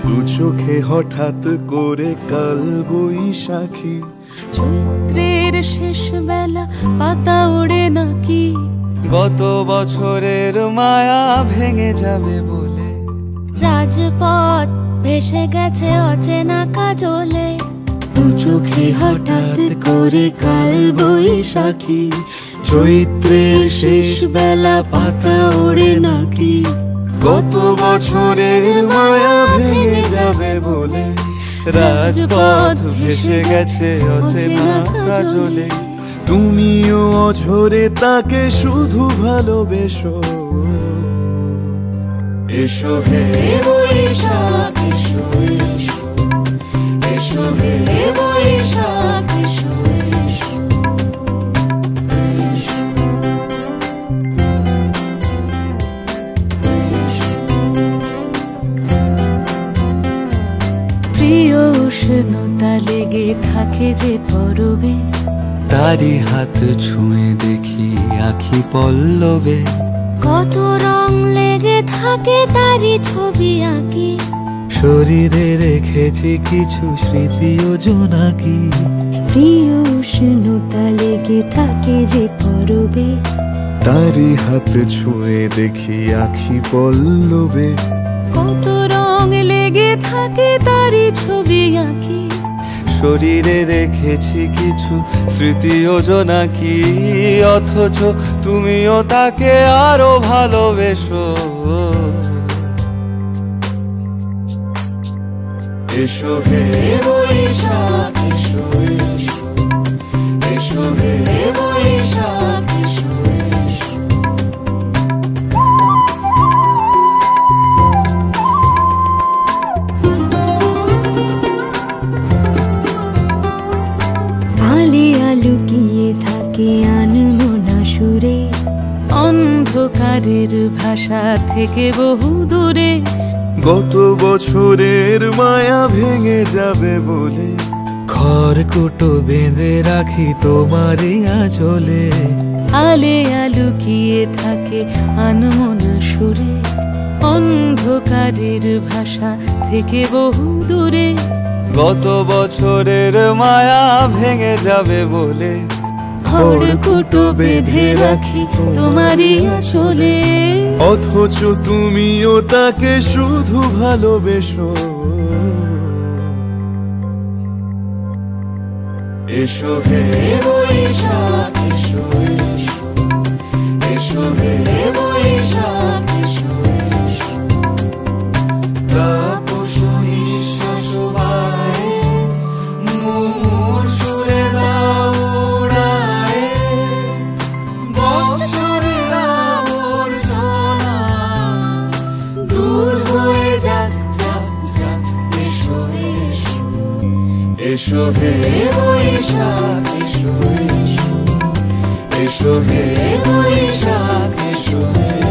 দু চোখে হঠাৎ করে কাল বৈশাখী, চৈত্রের শেষ বেলা পাতা ওড়ে নাকি, গত বছরের মায়া ভেঙে যাবে বলে, রাজপথ ভেসে গেছে অচেনা কাজলে। দু চোখে হঠাৎ করে কাল বৈশাখী, চৈত্রের শেষ বেলা পাতা ওড়ে নাকি, গত বছরের মায়া ভেঙে যাবে বলে, রাজপথ ভেসে গেছে অচেনা কাজলে। তুমিও অঝরে তাকে শুধু ভালোবেসো, এসো হে বৈশাখ এসো এসো, এসো হে বৈশাখ এসো এসো। প্রিয় উষ্ণতা লেগে থাকে যে পরবে, তারি হাত ছুঁয়ে দেখি আখি পল্লবে, কত রং লেগে থাকে তারি ছবি আঁকি, শরীরে রেখেছি কিছু স্মৃতি ও জোনাকি। প্রিয় উষ্ণতা লেগে থাকে যে পরবে, তারি হাত ছুঁয়ে দেখি আখি পল্লবে, কত রং লেগে থাকে তারি ছবি আঁকি, শরীরে রেখেছি কিছু স্মৃতি ও জোনাকি। অথচ তুমিও তাকে আরো ভালোবেসো, এসো হে বৈশাখ এসো এসো, এসো হে বৈশাখ এসো এসো। আলিয়া লুকিয়ে থাকে আনমনা সুরে, অন্ধকারের ভাষা থেকে বহু দূরে, গত বছরের মায়া ভেঙে যাবে বলে, খড়কুটো বেঁধে রাখি তোমারই আঁচলে। আলিয়া লুকিয়ে থাকে আনমনা সুরে, অন্ধকারের ভাষা থেকে বহু দূরে, গত বছরের মায়া ভেঙে যাবে বলে, খড়কুটো বেঁধে রাখি তোমারই আঁচলে। অথচ তুমিও তাকে শুধু ভালোবেসো, এসো হে বৈশাখ এসো এসো, এসো হে বৈশাখ এসো এসো। তাপস নিঃশ্বাস বায়ে, মুমুর সুরে দাও উড়ায়ে, বৎসরের আবর্জনা দূর হয়ে যাক যাক যাক, এসো এসো, এসো হে বৈশাখ এসো এসো, এসো হে বৈশাখ এসো এসো।